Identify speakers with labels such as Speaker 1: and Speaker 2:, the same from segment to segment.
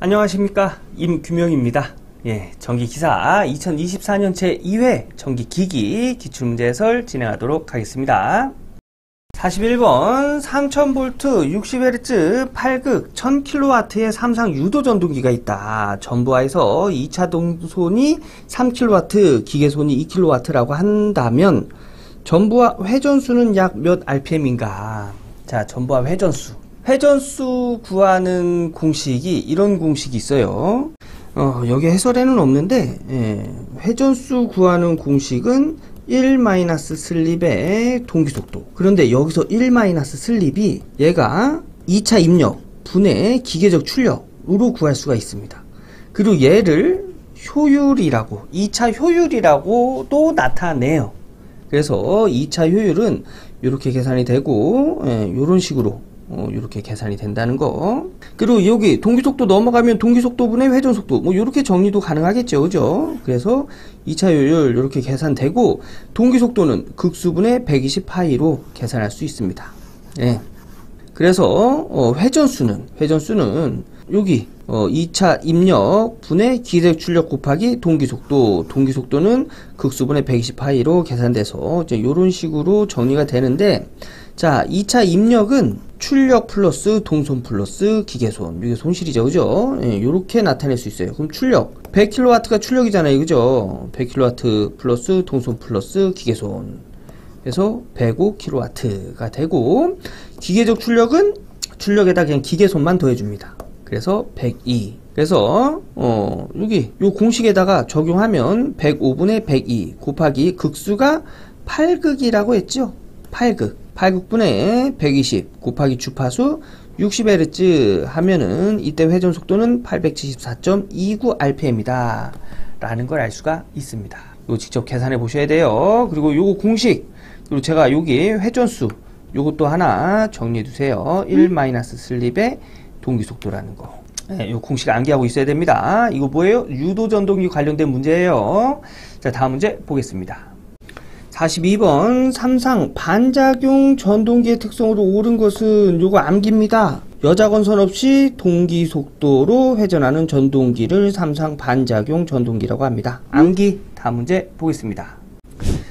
Speaker 1: 안녕하십니까, 임규명입니다. 전기기사 2024년 제2회 전기기기 기출문제 해설 진행하도록 하겠습니다. 41번 3000V 60Hz 8극 1000kW의 삼상 유도 전동기가 있다. 전부하에서 2차 동손이 3kW, 기계손이 2kW라고 한다면 전부하 회전수는 약 몇 RPM인가? 자, 전부하 회전수 구하는 공식이 이런 공식이 있어요. 여기 해설에는 없는데, 회전수 구하는 공식은 1- 슬립의 동기속도. 그런데 여기서 1- 슬립이 얘가 2차 입력 분의 기계적 출력으로 구할 수가 있습니다. 그리고 얘를 효율이라고, 2차 효율이라고도 나타내요. 그래서 2차 효율은 이렇게 계산이 되고, 이런 식으로 이렇게 계산이 된다는 거. 그리고 여기 동기속도 넘어가면 동기속도분의 회전속도, 뭐 이렇게 정리도 가능하겠죠, 그죠? 그래서 2차 효율 이렇게 계산되고, 동기속도는 극수분의 120파이로 계산할 수 있습니다. 그래서 회전수는 여기 2차 입력 분의 기계적 출력 곱하기 동기속도는 극수분의 120파이로 계산돼서 이제 이런 식으로 정리가 되는데, 자, 2차 입력은 출력 플러스 동손 플러스 기계손, 이게 손실이죠, 그죠? 요렇게 나타낼 수 있어요. 그럼 출력 100kW가 출력이잖아요, 그죠? 100kW 플러스 동손 플러스 기계손, 그래서 105kW가 되고, 기계적 출력은 출력에다 그냥 기계손만 더해줍니다. 그래서 102. 그래서 여기 요 공식에다가 적용하면 105분의 102 곱하기 극수가 8극이라고 했죠. 8극분의 120 곱하기 주파수 60Hz 하면은 이때 회전속도는 874.29rpm이다 라는 걸 알 수가 있습니다. 이거 직접 계산해 보셔야 돼요. 그리고 요거 공식, 그리고 제가 여기 회전수 요것도 하나 정리해 두세요. 1- 슬립의 동기속도라는 거. 요 공식 암기하고 있어야 됩니다. 이거 뭐예요? 유도전동기 관련된 문제예요. 자, 다음 문제 보겠습니다. 42번 삼상 반작용 전동기의 특성으로 옳은 것은 요거 암기입니다. 여자건선 없이 동기속도로 회전하는 전동기를 삼상 반작용 전동기라고 합니다. 암기. 다음 문제 보겠습니다.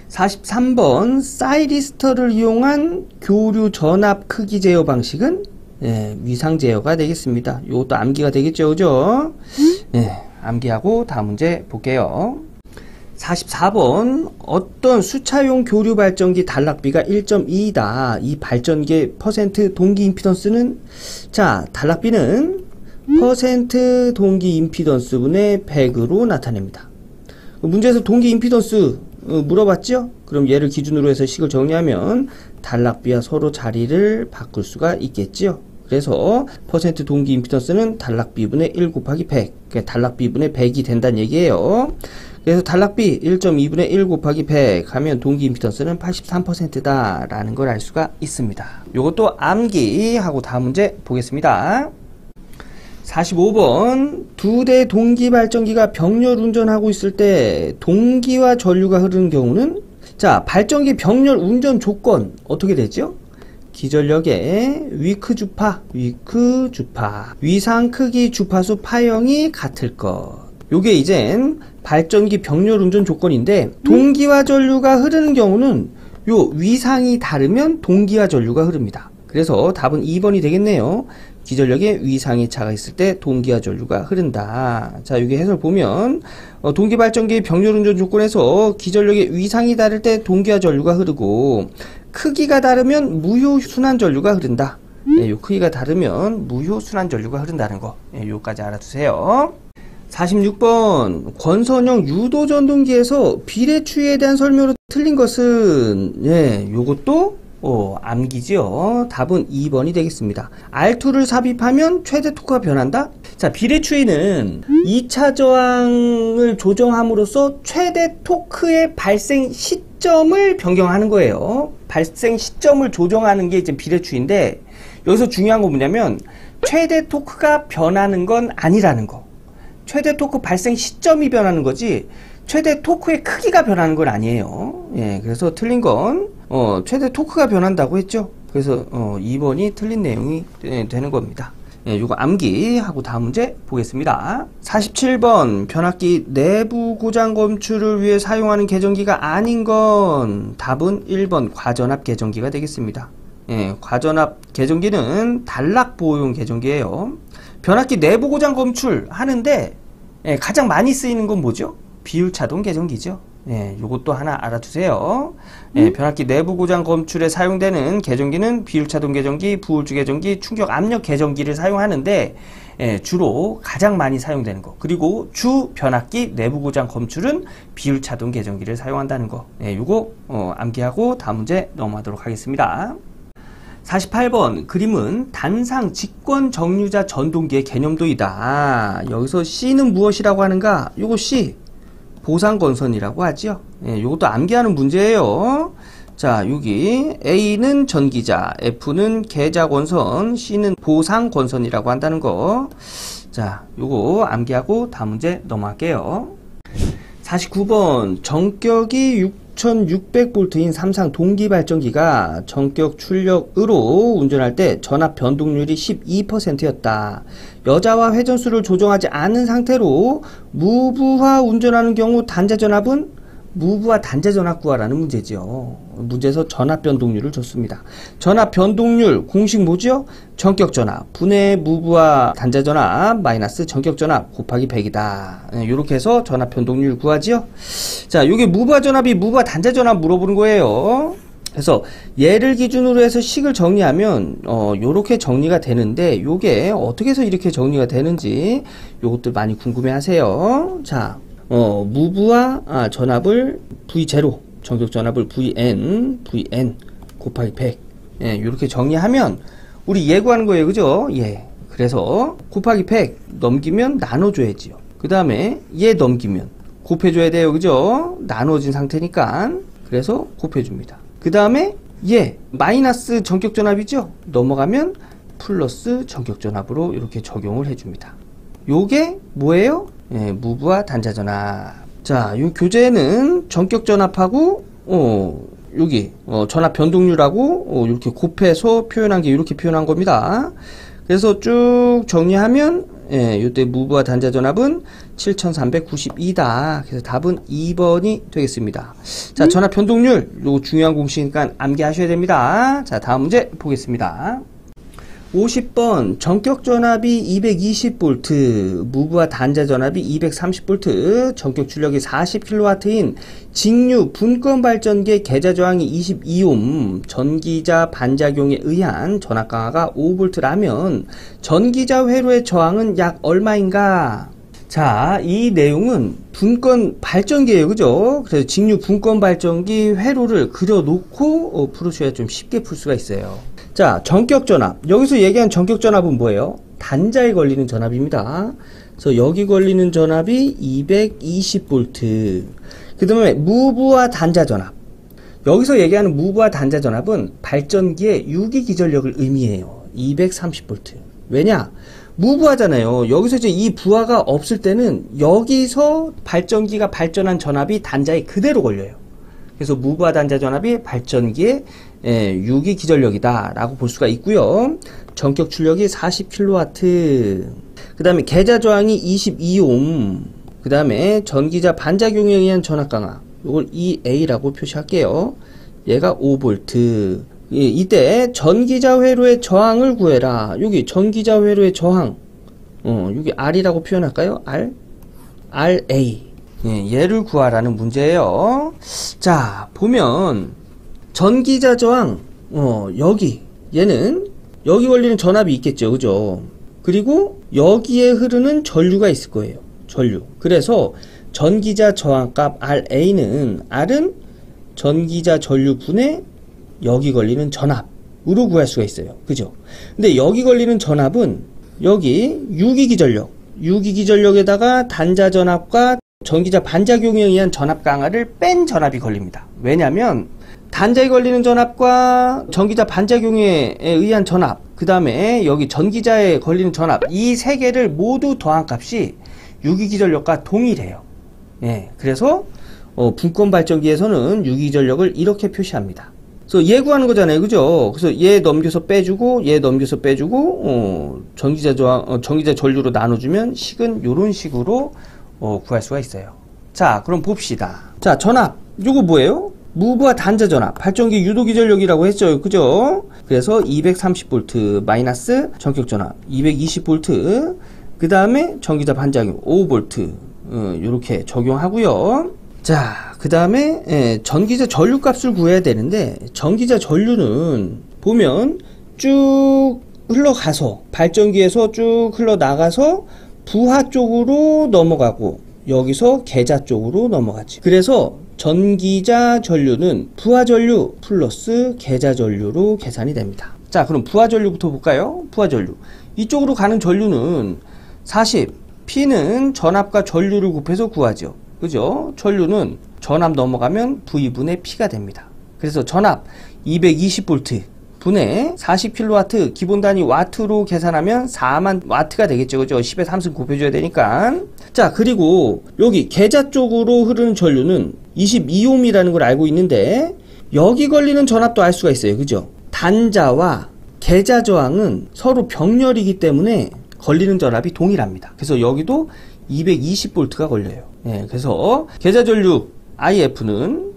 Speaker 1: 43번 사이리스터를 이용한 교류 전압 크기 제어 방식은 위상 제어가 되겠습니다. 요것도 암기가 되겠죠, 그죠? 암기하고 다음 문제 볼게요. 44번 어떤 수차용 교류 발전기 단락비가 1.2이다. 이 발전기의 퍼센트 동기 임피던스는, 자, 단락비는 퍼센트 동기 임피던스 분의 100으로 나타냅니다. 문제에서 동기 임피던스 물어봤죠? 그럼 얘를 기준으로 해서 식을 정리하면 단락비와 서로 자리를 바꿀 수가 있겠지요. 그래서 퍼센트 동기 임피던스는 단락비분의 1 곱하기 100, 그러니까 단락비분의 100이 된다는 얘기예요. 그래서 단락비 1.2분의 1 곱하기 100 하면 동기 임피던스는 83%다 라는 걸 알 수가 있습니다. 요것도 암기하고 다음 문제 보겠습니다. 45번 두 대 동기 발전기가 병렬 운전하고 있을 때 동기와 전류가 흐르는 경우는, 자, 발전기 병렬 운전 조건 어떻게 되죠? 기전력의 위크 주파, 위상 크기 주파수 파형이 같을 것. 요게 이젠 발전기 병렬 운전 조건인데, 동기와 전류가 흐르는 경우는 요 위상이 다르면 동기와 전류가 흐릅니다. 그래서 답은 2번이 되겠네요. 기전력에 위상의 차가 있을 때 동기와 전류가 흐른다. 자, 여기 해설 보면 동기 발전기의 병렬 운전 조건에서 기전력의 위상이 다를 때 동기와 전류가 흐르고, 크기가 다르면 무효 순환 전류가 흐른다. 요 크기가 다르면 무효 순환 전류가 흐른다는 거, 요까지 알아두세요. 46번 권선형 유도 전동기에서 비례 추이에 대한 설명으로 틀린 것은, 요것도 암기지요. 답은 2번이 되겠습니다. R2를 삽입하면 최대 토크가 변한다? 자, 비례 추이는 2차 저항을 조정함으로써 최대 토크의 발생 시점을 변경하는 거예요. 발생 시점을 조정하는 게 이제 비례 추이인데, 여기서 중요한 건 뭐냐면 최대 토크가 변하는 건 아니라는 거. 최대 토크 발생 시점이 변하는 거지 최대 토크의 크기가 변하는 건 아니에요. 그래서 틀린 건 최대 토크가 변한다고 했죠. 그래서 2번이 틀린 내용이 되는 겁니다. 예, 요거 암기하고 다음 문제 보겠습니다. 47번 변압기 내부 고장 검출을 위해 사용하는 계정기가 아닌 건 답은 1번 과전압 계정기가 되겠습니다. 예, 과전압 계정기는 단락 보호용 계정기예요. 변압기 내부 고장 검출 하는데 예, 가장 많이 쓰이는 건 뭐죠? 비율차동 계정기죠. 예, 요것도 하나 알아두세요. 예, 변압기 내부 고장 검출에 사용되는 계정기는 비율차동 계정기, 부울주 계정기, 충격 압력 계정기를 사용하는데 예, 주로 가장 많이 사용되는 거. 그리고 주 변압기 내부 고장 검출은 비율차동 계정기를 사용한다는 거. 예, 요거 암기하고 다음 문제 넘어가도록 하겠습니다. 48번 그림은 단상 직권 정류자 전동기의 개념도이다. 여기서 C는 무엇이라고 하는가? 요거 C 보상건선이라고 하죠. 예, 요것도 암기하는 문제예요. 자, 여기 A는 전기자, F는 계자건선, C는 보상건선이라고 한다는 거. 자, 요거 암기하고 다음 문제 넘어갈게요. 49번 전격이 6600V인 삼상 동기발전기가 전격 출력으로 운전할 때 전압 변동률이 12%였다. 여자와 회전수를 조정하지 않은 상태로 무브화 운전하는 경우 단자 전압은 무브화 단자 전압 구하라는 문제죠. 문제에서 전압 변동률을 줬습니다. 전압 변동률 공식 뭐죠? 전격 전압 분의 무브화 단자 전압 마이너스 전격 전압 곱하기 100이다. 이렇게 해서 전압 변동률 구하지요. 자, 요게 무브화 전압이 무브화 단자 전압 물어보는 거예요. 그래서 얘를 기준으로 해서 식을 정리하면 요렇게 정리가 되는데 요게 어떻게 해서 이렇게 정리가 되는지 요것들 많이 궁금해 하세요. 자, 무브화 전압을 V0 전격 전압을 Vn 곱하기 100 예, 이렇게 정리하면 우리 예구하는 거예요. 그죠? 예. 그래서 곱하기 100 넘기면 나눠줘야지요. 그 다음에 얘 넘기면 곱해줘야 돼요. 그죠? 나눠진 상태니까 그래서 곱해줍니다. 그 다음에 얘 마이너스 전격 전압이죠? 넘어가면 플러스 전격 전압으로 이렇게 적용을 해줍니다. 요게 뭐예요? 예, 무브화 단자 전압. 자, 요 교재는 전격 전압하고 여기 전압 변동률하고 이렇게 곱해서 표현한 게 이렇게 표현한 겁니다. 그래서 쭉 정리하면 예, 요때 무브화 단자 전압은 7392다. 그래서 답은 2번이 되겠습니다. 자, 전압 변동률 요거 중요한 공식이니까 암기하셔야 됩니다. 자, 다음 문제 보겠습니다. 50번 전격 전압이 220V, 무브화 단자 전압이 230V, 전격 출력이 40kW인 직류 분권 발전기의 계자 저항이 22옴, 전기자 반작용에 의한 전압 강화가 5V라면 전기자 회로의 저항은 약 얼마인가? 자, 이 내용은 분권 발전기예요. 그죠? 그래서 직류 분권 발전기 회로를 그려놓고 풀으셔야 좀 쉽게 풀 수가 있어요. 자, 전격 전압. 여기서 얘기한 전격 전압은 뭐예요? 단자에 걸리는 전압입니다. 그래서 여기 걸리는 전압이 220V. 그 다음에 무브화 단자 전압. 여기서 얘기하는 무브화 단자 전압은 발전기의 유기기전력을 의미해요. 230V. 왜냐? 무브화잖아요. 여기서 이제 이 부하가 없을 때는 여기서 발전기가 발전한 전압이 단자에 그대로 걸려요. 그래서 무브화 단자 전압이 발전기의 유기 기전력이다 라고 볼 수가 있고요. 전격 출력이 40kW, 그 다음에 계자 저항이 22옴, 그 다음에 전기자 반작용에 의한 전압 강화, 이걸 EA라고 표시할게요. 얘가 5V. 이때 전기자 회로의 저항을 구해라. 여기 전기자 회로의 저항, 여기 R이라고 표현할까요? RA. 예, 얘를 구하라는 문제예요. 자, 보면 전기자 저항, 얘는 여기 걸리는 전압이 있겠죠. 그죠? 그리고 여기에 흐르는 전류가 있을 거예요. 전류. 그래서 전기자 저항값 RA는 R은 전기자 전류분의 여기 걸리는 전압으로 구할 수가 있어요. 그죠? 근데 여기 걸리는 전압은 여기 유기기전력에다가 단자 전압과 전기자 반작용에 의한 전압 강화를 뺀 전압이 걸립니다. 왜냐면 단자에 걸리는 전압과 전기자 반작용에 의한 전압, 그 다음에 여기 전기자에 걸리는 전압, 이 세 개를 모두 더한 값이 유기기전력과 동일해요. 예, 그래서 분권 발전기에서는 유기기전력을 이렇게 표시합니다. 그래서 얘 구하는 거잖아요. 그죠? 그래서 얘 넘겨서 빼주고, 얘 넘겨서 빼주고, 전기자 저항, 전기자 전류로 나눠주면 식은 요런 식으로, 구할 수가 있어요. 자, 그럼 봅시다. 자, 전압. 요거 뭐예요? 무브와 단자 전압. 발전기 유도기 전력이라고 했죠. 그죠? 그래서 230V 마이너스 전격 전압 220V. 그 다음에 전기자 반작용 5V. 요렇게 적용하고요. 자, 그 다음에 전기자 전류 값을 구해야 되는데, 전기자 전류는 보면 쭉 흘러가서 발전기에서 쭉 흘러나가서 부하 쪽으로 넘어가고 여기서 계자 쪽으로 넘어가지. 그래서 전기자 전류는 부하 전류 플러스 계자 전류로 계산이 됩니다. 자, 그럼 부하 전류부터 볼까요? 부하 전류. 이쪽으로 가는 전류는 40, P는 전압과 전류를 곱해서 구하죠. 그죠? 전류는 전압 넘어가면 V분의 P가 됩니다. 그래서 전압 220V 분의 40kW, 기본 단위 와트로 계산하면 4만 와트가 되겠죠. 그죠? 10의 3승 곱해줘야 되니까. 자, 그리고 여기 계자 쪽으로 흐르는 전류는 22ohm이라는 걸 알고 있는데, 여기 걸리는 전압도 알 수가 있어요. 그죠? 단자와 계자 저항은 서로 병렬이기 때문에 걸리는 전압이 동일합니다. 그래서 여기도 220V가 걸려요. 예, 그래서 계자 전류 IF는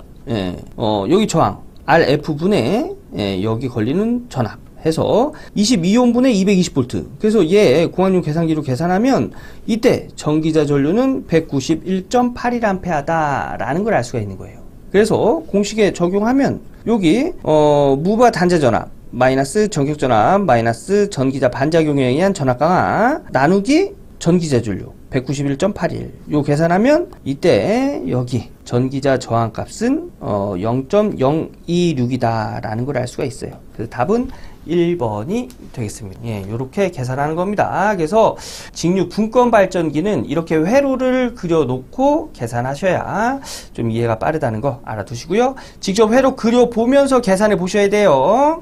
Speaker 1: 여기 저항 RF분의 여기 걸리는 전압 해서 22ohm분의 220V. 그래서 얘 공학용 계산기로 계산하면 이때 전기자 전류는 191.81A 라는 걸 알 수가 있는 거예요. 그래서 공식에 적용하면 여기 무브와 단자 전압 마이너스 전격 전압 마이너스 전기자 반작용에 의한 전압 강하 나누기 전기자 전류 191.81. 요 계산하면 이때 여기 전기자 저항 값은 0.026이다 라는 걸 알 수가 있어요. 그래서 답은 1번이 되겠습니다. 예, 요렇게 계산하는 겁니다. 그래서 직류 분권 발전기는 이렇게 회로를 그려놓고 계산하셔야 좀 이해가 빠르다는 거 알아두시고요. 직접 회로 그려보면서 계산해 보셔야 돼요.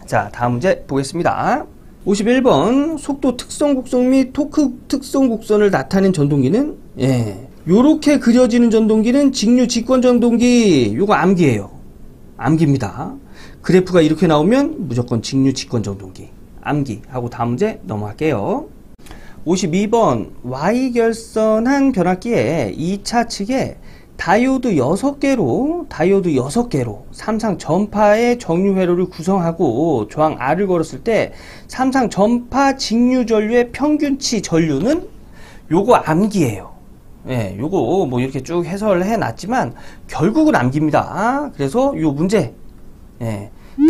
Speaker 1: 자, 다음 문제 보겠습니다. 51번 속도 특성 곡선 및 토크 특성 곡선을 나타낸 전동기는 요렇게 그려지는 전동기는 직류 직권 전동기. 요거 암기예요. 암기입니다. 그래프가 이렇게 나오면 무조건 직류 직권 전동기 암기하고 다음 문제 넘어갈게요. 52번 Y결선한 변압기에 2차 측에 다이오드 6개로 삼상 전파의 정류 회로를 구성하고 저항 R을 걸었을 때 삼상 전파 직류 전류의 평균치 전류는 요거 암기예요. 예, 요거 뭐 이렇게 쭉 해설을 해 놨지만 결국은 암기입니다. 그래서 요 문제,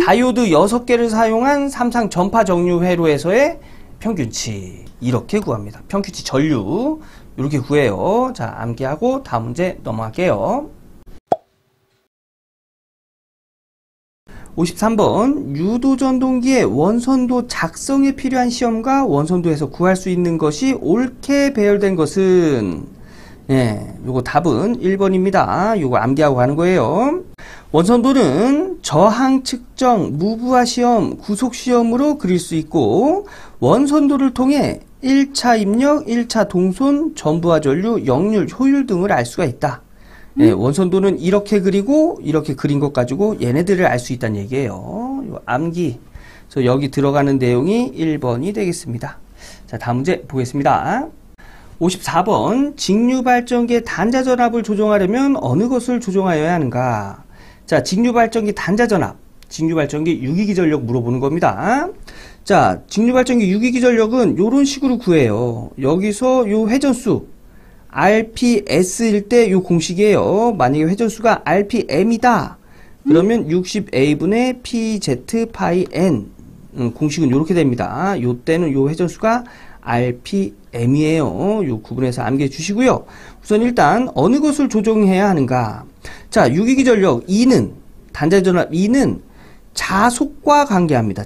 Speaker 1: 다이오드 6개를 사용한 삼상 전파 정류 회로에서의 평균치 이렇게 구합니다. 평균치 전류 이렇게 구해요. 자, 암기하고 다음 문제 넘어갈게요. 53번 유도전동기의 원선도 작성에 필요한 시험과 원선도에서 구할 수 있는 것이 옳게 배열된 것은 요거 답은 1번입니다. 요거 암기하고 가는 거예요. 원선도는 저항 측정, 무브화 시험, 구속 시험으로 그릴 수 있고 원선도를 통해 1차 입력, 1차 동손, 전부화 전류, 역률, 효율 등을 알 수가 있다. 원선도는 이렇게 그리고 이렇게 그린 것 가지고 얘네들을 알 수 있다는 얘기예요. 요 암기. 그래서 여기 들어가는 내용이 1번이 되겠습니다. 자, 다음 문제 보겠습니다. 54번 직류발전기의 단자전압을 조정하려면 어느 것을 조정하여야 하는가? 자, 직류발전기 단자전압, 직류발전기 유기기 전력 물어보는 겁니다. 자, 직류발전기 유기기 전력은 요런 식으로 구해요. 여기서 요 회전수 RPS일 때 요 공식이에요. 만약에 회전수가 RPM이다 그러면 60A분의 PZ 파이 N. 공식은 요렇게 됩니다. 요 때는 요 회전수가 RPM이에요. 요 구분해서 암기해 주시고요. 우선 일단 어느 것을 조정해야 하는가? 자, 유기기 전력 E는 단자전압 E는 자속과 관계합니다.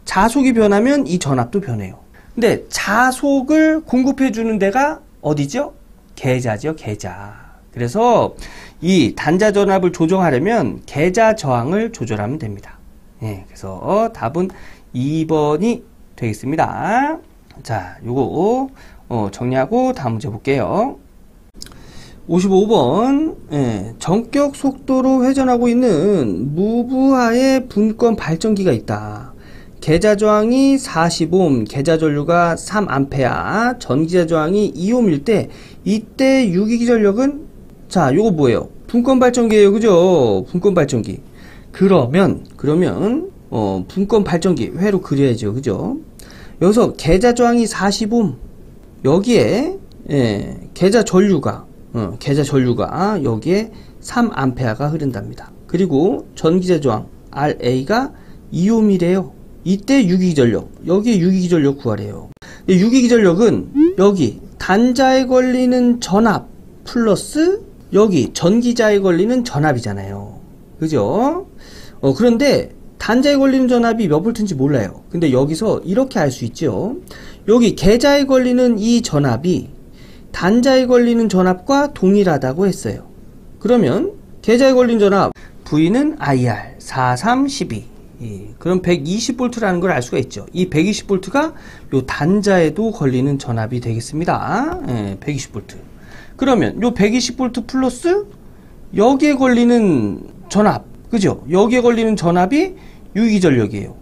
Speaker 1: 자속이 변하면 이 전압도 변해요. 근데 자속을 공급해 주는 데가 어디죠? 계자죠, 계자. 그래서 이 단자 전압을 조정하려면 계자 저항을 조절하면 됩니다. 그래서 답은 2번이 되겠습니다. 자, 요거 정리하고 다음 문제 볼게요. 55번 전격 속도로 회전하고 있는 무부하의 분권 발전기가 있다. 계좌 저항이 40옴, 계좌 전류가 3A, 전기자 저항이 2옴일 때 이때 유기기 전력은 자, 요거 뭐예요? 분권 발전기예요. 그죠? 분권 발전기. 그러면 분권 발전기 회로 그려야죠. 그죠? 여기서 계좌 저항이 40옴 여기에 계좌 전류가 여기에 3A가 흐른답니다. 그리고 전기자 저항 RA가 2옴이래요. 이때 유기기 전력, 여기에 유기기 전력 구하래요. 유기기 전력은 여기 단자에 걸리는 전압 플러스 여기 전기자에 걸리는 전압이잖아요. 그죠? 그런데 단자에 걸리는 전압이 몇 볼트인지 몰라요. 근데 여기서 이렇게 알 수 있죠. 여기 계좌에 걸리는 이 전압이 단자에 걸리는 전압과 동일하다고 했어요. 그러면 계좌에 걸린 전압 V는 IR 4312 그럼 120V라는 걸 알 수가 있죠. 이 120V가 요 단자에도 걸리는 전압이 되겠습니다. 120V. 그러면 요 120V 플러스 여기에 걸리는 전압, 그죠? 여기에 걸리는 전압이 유기기 전력이에요.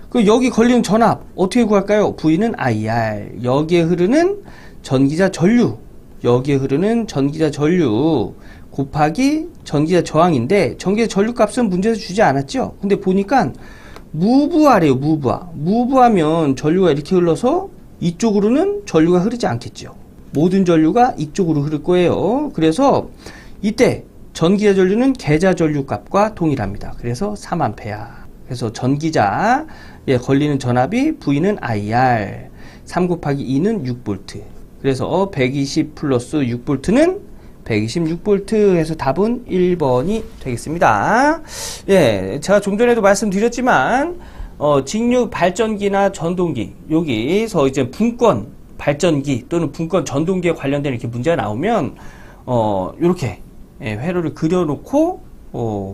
Speaker 1: 그 여기 걸리는 전압 어떻게 구할까요? V는 IR 여기에 흐르는 전기자 전류, 여기에 흐르는 전기자 전류 곱하기 전기자 저항인데 전기자 전류 값은 문제에서 주지 않았죠. 근데 보니까 무부하래요. 무부하면 전류가 이렇게 흘러서 이쪽으로는 전류가 흐르지 않겠죠. 모든 전류가 이쪽으로 흐를 거예요. 그래서 이때 전기자 전류는 계좌 전류 값과 동일합니다. 그래서 3A. 그래서 전기자에 걸리는 전압이 V는 IR 3 곱하기 2는 6V. 그래서 120 플러스 6V는 126V 해서 답은 1번이 되겠습니다. 제가 좀 전에도 말씀드렸지만 직류 발전기나 전동기 여기서 이제 분권 발전기 또는 분권 전동기에 관련된 이렇게 문제가 나오면 이렇게 회로를 그려놓고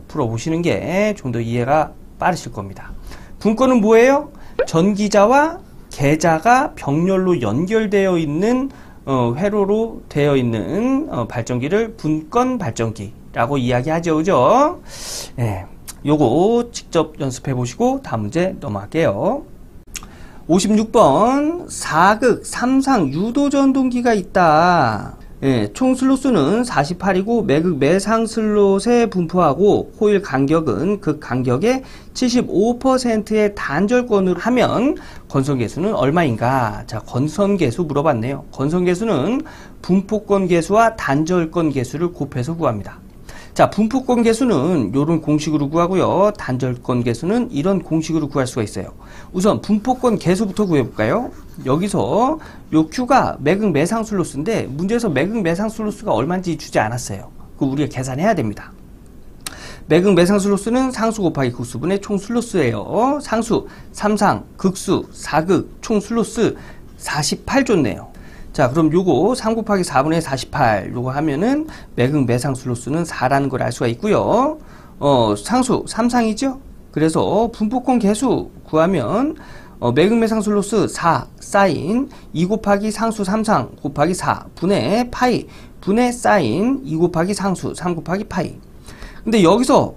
Speaker 1: 풀어보시는 게 좀 더 이해가 빠르실 겁니다. 분권은 뭐예요? 전기자와 계자가 병렬로 연결되어 있는 회로로 되어 있는 발전기를 분권 발전기라고 이야기하죠. 그죠? 요거 직접 연습해 보시고 다음 문제 넘어갈게요. 56번 4극 3상 유도 전동기가 있다. 총 슬롯수는 48이고 매극 매상 슬롯에 분포하고 코일 간격은 그 간격의 75%의 단절권으로 하면 건선계수는 얼마인가? 자, 건선계수 물어봤네요. 건선계수는 분포권 계수와 단절권 계수를 곱해서 구합니다. 자, 분포권 계수는 이런 공식으로 구하고요. 단절권 계수는 이런 공식으로 구할 수가 있어요. 우선 분포권 계수부터 구해볼까요? 여기서 요 Q가 매극 매상 슬로스인데 문제에서 매극 매상 슬로스가 얼마인지 주지 않았어요. 그거 우리가 계산해야 됩니다. 매극 매상 슬로스는 상수 곱하기 극수분의 총 슬로스예요. 상수 3상, 극수 4극, 총 슬로스 48 줬네요. 자, 그럼 요거 3 곱하기 4분의 48 요거 하면은 매극 매상 슬로스는 4라는 걸 알 수가 있고요. 상수 3상이죠? 그래서 분포권 계수 구하면 매극 매상 슬로스 4 사인 2 곱하기 상수 3상 곱하기 4 분의 파이 분의 사인 2 곱하기 상수 3 곱하기 파이. 근데 여기서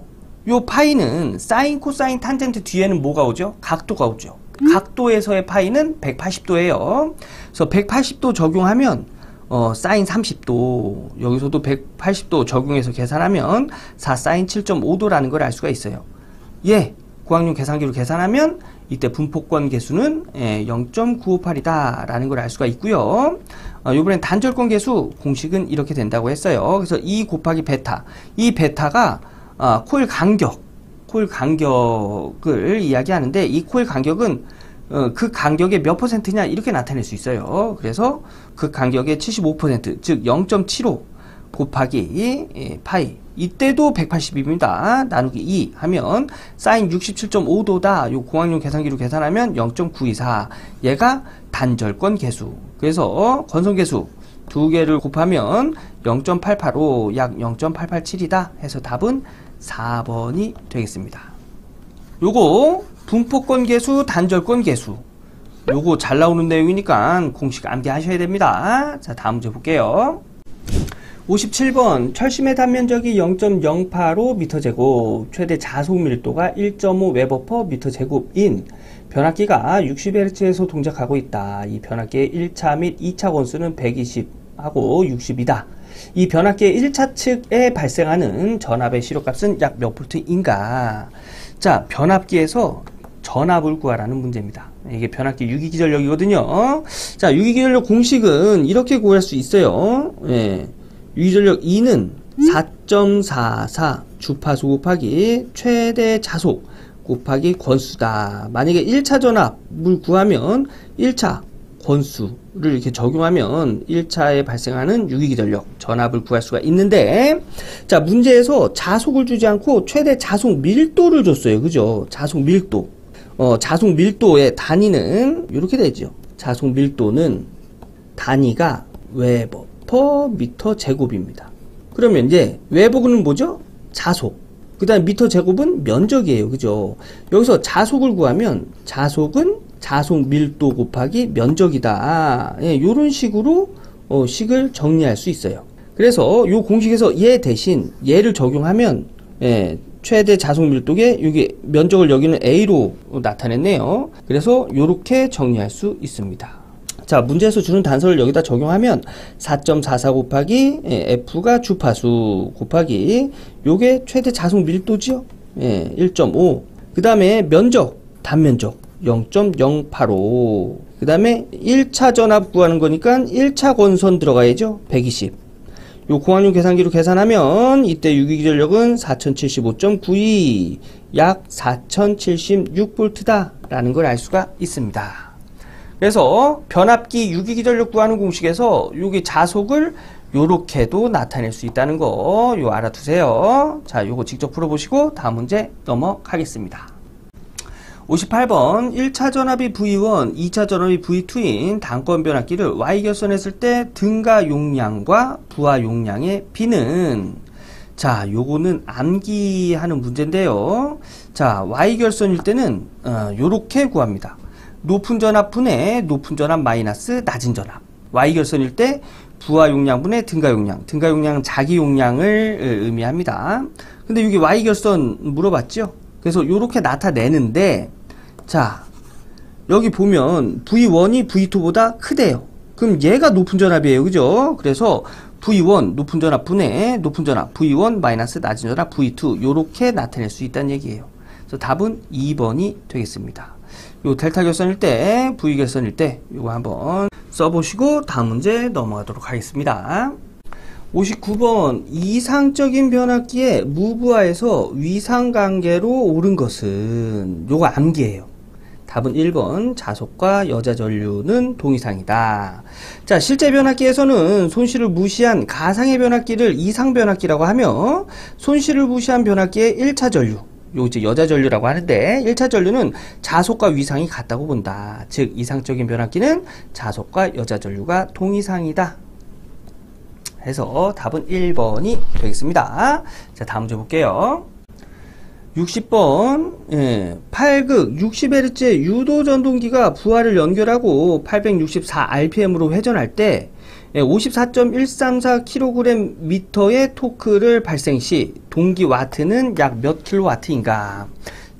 Speaker 1: 요 파이는 사인 코사인 탄젠트 뒤에는 뭐가 오죠? 각도가 오죠. 각도에서의 파이는 180도예요. 그래서 180도 적용하면 사인 30도 여기서도 180도 적용해서 계산하면 4 사인 7.5도라는 걸 알 수가 있어요. 고학용 계산기로 계산하면 이때 분포권 계수는 0.958이다 라는 걸 알 수가 있고요. 이번엔 단절권 계수 공식은 이렇게 된다고 했어요. 그래서 2 곱하기 베타, 이 베타가 코일 간격을 이야기하는데 이 코일 간격은 그 간격의 몇 %냐 이렇게 나타낼 수 있어요. 그래서 그 간격의 75% 즉 0.75 곱하기 파이 이때도 180입니다. 나누기 2 하면 사인 67.5도다. 요 공학용 계산기로 계산하면 0.924 얘가 단절권 계수. 그래서 건선 계수 두 개를 곱하면 0.885 약 0.887이다 해서 답은 4번이 되겠습니다. 요거 분포권 계수, 단절권 계수 요거 잘 나오는 내용이니까 공식 암기하셔야 됩니다. 자, 다음 문제 볼게요. 57번 철심의 단면적이 0.085m 제곱, 최대 자속 밀도가 1.5 웨버/m 제곱인 변압기가 60Hz에서 동작하고 있다. 이 변압기의 1차 및 2차 권수는 120하고 60이다. 이 변압기의 1차 측에 발생하는 전압의 시료값은 약 몇 볼트인가? 자, 변압기에서 전압을 구하라는 문제입니다. 이게 변압기 유기기전력이거든요. 자, 유기기전력 공식은 이렇게 구할 수 있어요. 예. 유기전력 E는 4.44 주파수 곱하기 최대 자속 곱하기 권수다. 만약에 1차 전압을 구하면 1차 권수를 이렇게 적용하면 1차에 발생하는 유기기전력 전압을 구할 수가 있는데, 자, 문제에서 자속을 주지 않고 최대 자속 밀도를 줬어요. 그죠? 자속 밀도. 자속 밀도의 단위는 이렇게 되죠. 자속 밀도는 단위가 웨버/m 제곱입니다. 그러면 이제 웨버는 뭐죠? 자속. 그 다음 미터 제곱은 면적이에요. 그죠? 여기서 자속을 구하면 자속은 자속 밀도 곱하기 면적이다. 예, 요런 식으로 식을 정리할 수 있어요. 그래서 요 공식에서 얘 대신 얘를 적용하면, 예, 최대 자속 밀도에 여기 면적을 여기는 A로 나타냈네요. 그래서 요렇게 정리할 수 있습니다. 자, 문제에서 주는 단서를 여기다 적용하면 4.44 곱하기 F가 주파수 곱하기 요게 최대 자속 밀도죠. 예, 1.5. 그 다음에 면적, 단면적 0.085. 그 다음에 1차 전압 구하는 거니까 1차 권선 들어가야죠. 120. 요 공학용 계산기로 계산하면 이때 유기기전력은 4075.92, 약 4076V다 라는 걸 알 수가 있습니다. 그래서 변압기 유기기전력 구하는 공식에서 요게 자속을 요렇게도 나타낼 수 있다는 거 요 알아두세요. 자, 요거 직접 풀어보시고 다음 문제 넘어가겠습니다. 58번 1차 전압이 V1, 2차 전압이 V2인 단권 변압기를 Y결선했을 때 등가 용량과 부하 용량의 B는, 자, 요거는 암기하는 문제인데요. 자, Y결선일 때는 요렇게 구합니다. 높은 전압 분의 높은 전압 마이너스 낮은 전압. Y결선일 때 부하 용량분의 등가 용량. 등가 용량은 자기 용량을 의미합니다. 근데 여기 Y결선 물어봤죠? 그래서 요렇게 나타내는데, 자, 여기 보면 V1이 V2보다 크대요. 그럼 얘가 높은 전압이에요. 그죠? 그래서 V1 높은 전압 분의 높은 전압 V1 마이너스 낮은 전압 V2 요렇게 나타낼 수 있다는 얘기예요. 그래서 답은 2번이 되겠습니다. 요 델타 결선일 때, V 결선일 때 요거 한번 써보시고 다음 문제 넘어가도록 하겠습니다. 59번 이상적인 변압기의 무부하에서 위상관계로 오른 것은, 요거 암기예요. 답은 1번 자속과 여자 전류는 동이상이다. 자, 실제 변압기에서는 손실을 무시한 가상의 변압기를 이상 변압기라고 하며, 손실을 무시한 변압기의 1차 전류, 요 이제 여자 전류라고 하는데 1차 전류는 자속과 위상이 같다고 본다. 즉 이상적인 변압기는 자속과 여자 전류가 동이상이다. 해서 답은 1번이 되겠습니다. 자, 다음 문제 볼게요. 60번 8극 60Hz의 유도 전동기가 부하를 연결하고 864rpm으로 회전할 때 54.134kgm의 토크를 발생 시 동기 와트는 약 몇 킬로와트인가?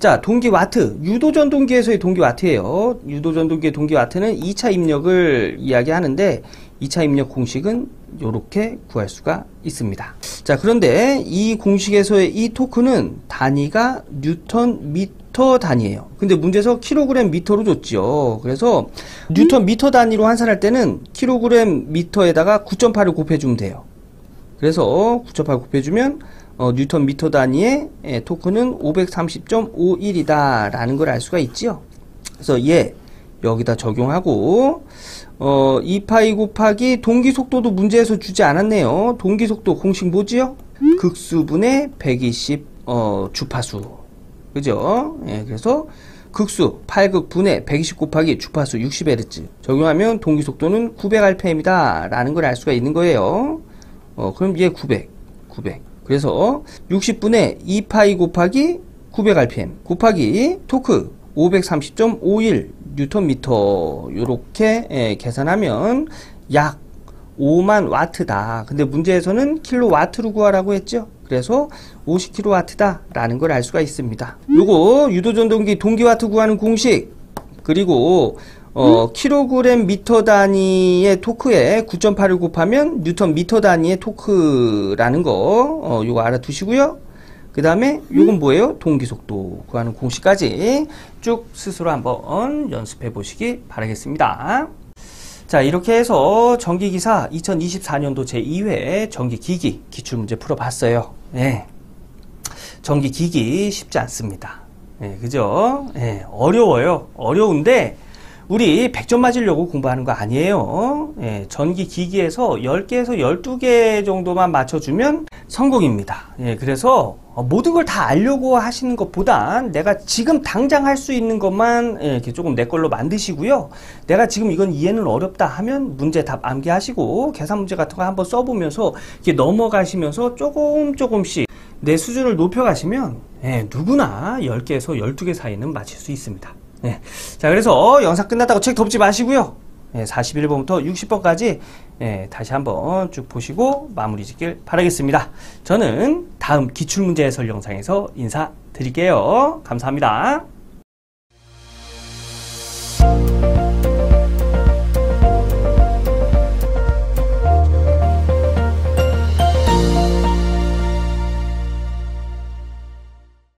Speaker 1: 자, 동기 와트, 유도 전동기에서의 동기 와트예요. 유도 전동기의 동기 와트는 2차 입력을 이야기하는데 2차 입력 공식은 이렇게 구할 수가 있습니다. 자, 그런데 이 공식에서의 이 토크는 단위가 뉴턴 미터 단위예요. 근데 문제에서 킬로그램 미터로 줬죠. 그래서 뉴턴 미터 단위로 환산할 때는 킬로그램 미터에다가 9.8을 곱해주면 돼요. 그래서 9.8 곱해주면 뉴턴 미터 단위의 토크는 530.51이다 라는 걸 알 수가 있죠. 그래서 얘 여기다 적용하고 2파이 곱하기 동기속도도 문제에서 주지 않았네요. 동기속도 공식 뭐지요? 극수분의 120 주파수. 그죠? 예, 그래서 극수 8극 분의 120 곱하기 주파수 60Hz 적용하면 동기속도는 900rpm이다 라는 걸 알 수가 있는 거예요. 그럼 얘 900 그래서 60분의 2파이 곱하기 900rpm 곱하기 토크 530.51 뉴턴미터 요렇게 계산하면 약 5만 와트다. 근데 문제에서는 킬로와트로 구하라고 했죠. 그래서 50kW다 라는 걸 알 수가 있습니다. 요거 유도전동기 동기와트 구하는 공식, 그리고 킬로그램 미터 단위의 토크에 9.8을 곱하면 뉴턴 미터 단위의 토크라는 거 요거 알아두시고요. 그 다음에 요건 뭐예요? 동기속도 구하는 공식까지 쭉 스스로 한번 연습해 보시기 바라겠습니다. 자, 이렇게 해서 전기기사 2024년도 제2회 전기기기 기출문제 풀어봤어요. 네. 전기기기 쉽지 않습니다. 네, 그죠? 네, 어려워요. 어려운데 우리 100점 맞으려고 공부하는 거 아니에요. 예, 전기 기기에서 10개에서 12개 정도만 맞춰주면 성공입니다. 예, 그래서 모든 걸 다 알려고 하시는 것보단 내가 지금 당장 할 수 있는 것만 이렇게 조금 내 걸로 만드시고요. 내가 지금 이건 이해는 어렵다 하면 문제 답 암기하시고 계산 문제 같은 거 한번 써보면서 이렇게 넘어가시면서 조금씩 내 수준을 높여가시면 누구나 10개에서 12개 사이는 맞힐 수 있습니다. 네. 자, 그래서 영상 끝났다고 책 덮지 마시고요. 41번부터 60번까지 다시 한번 쭉 보시고 마무리 짓길 바라겠습니다. 저는 다음 기출문제 해설 영상에서 인사드릴게요. 감사합니다.